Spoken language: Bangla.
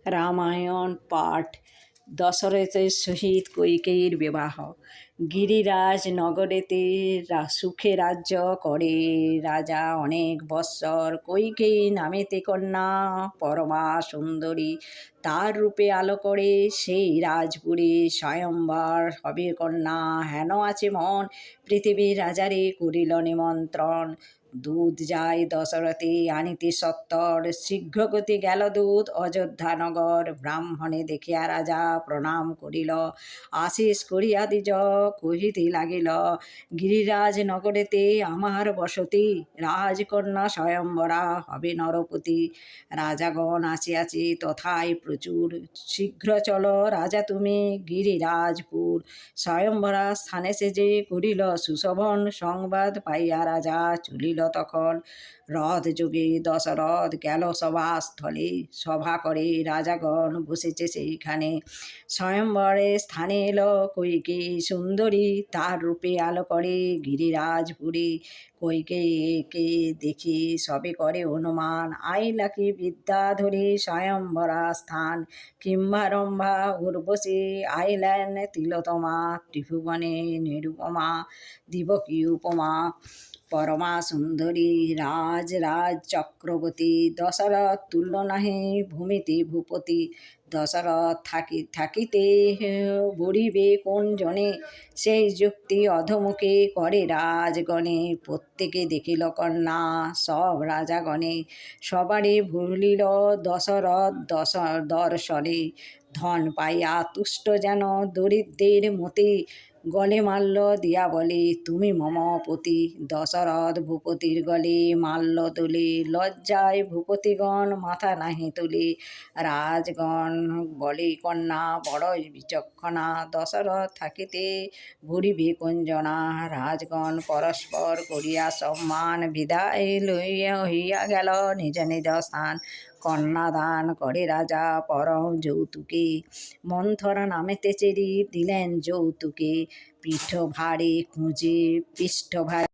রামায়ণ পাঠ। দশরথের সহিত কৈকেয়ীর বিবাহ। গিরিরাজ নগরেতে সুখে রাজ্য করে রাজা অনেক বৎসর। কৈকেয়ী নামেতে কন্যা পরমা সুন্দরী, তার রূপে আলো করে সেই রাজপুরে স্বয়ংবর হবে কন্যা। হেন আছে মন পৃথিবীর রাজারে করিল নিমন্ত্রণ। দূত যায় দশরথে আনিতে সত্তর, শীঘ্রগতি গেল দূত অযোধ্যা নগর। ব্রাহ্মণে দেখিয়া রাজা প্রণাম করিল, আশিস করিয়া দ্বিজ কহিতে লাগিল, গিরিরাজ নগরেতে আমার বসতি, রাজকন্যা স্বয়ংবরা হবে নরপতি। রাজাগণ আসিয়াছে তথায় প্রচুর, শীঘ্র চলো রাজা তুমি গিরিরাজপুর। স্বয়ংবরা স্থানে সেজে করিল সুশোভন, সংবাদ পাইয়া রাজা চলিল তখন। রথ যোগে দশরথ গেল সভাস্থলে, সভা করে রাজাগণ বসেছে সেইখানে। স্বয়ংবরে স্থানে এলো কৈকেয়ী সুন্দরী, তার রূপে আলো করে গিরিরাজপুরী। কৈকেয়ীকে দেখি সবে করে অনুমান, আইলা কি বিদ্যা ধরে স্বয়ংবরা স্থান। কিংবা রম্ভা উর্বশী আইলেন তিলোতমা, ত্রিভুবনে নিরুপমা দিবকী উপমা। পরমা সুন্দরী রাজ চক্রবর্তী, দশরথ তুল্য নাহি ভূমিতে ভূপতি। দশরথ থাকিতে বরিবে কোন জনে, সেই যুক্তি অধমুখে করে রাজগণে। প্রত্যেকে দেখিল কন্যা সব রাজাগণে, সবারই ভুলিল দশরথ দর্শনে। ধন পাইয়া তুষ্ট যেন দরিদ্রের মতি, গলে মাল্য দিয়া বলে তুমি মম পতি। দশরথ ভূপতির গলে মাল্য তোলে, লজ্জায় ভূপতিগণ মাথা নাহি তোলে। রাজগণ বলে কন্যা বড়ই বিচক্ষণা, দশরথ থাকিতে ভরিবে কুঞ্জনা। রাজগণ পরস্পর করিয়া সম্মান, বিদায় লইয়া হইয়া গেল নিজ নিজ স্থান। কন্যাদান করে রাজা পরম যৌতুকে, মন্থরা নামেতে চেরি দিলেন যৌতুকে। পিঠ ভারে খুঁজে পৃষ্ঠ ভারে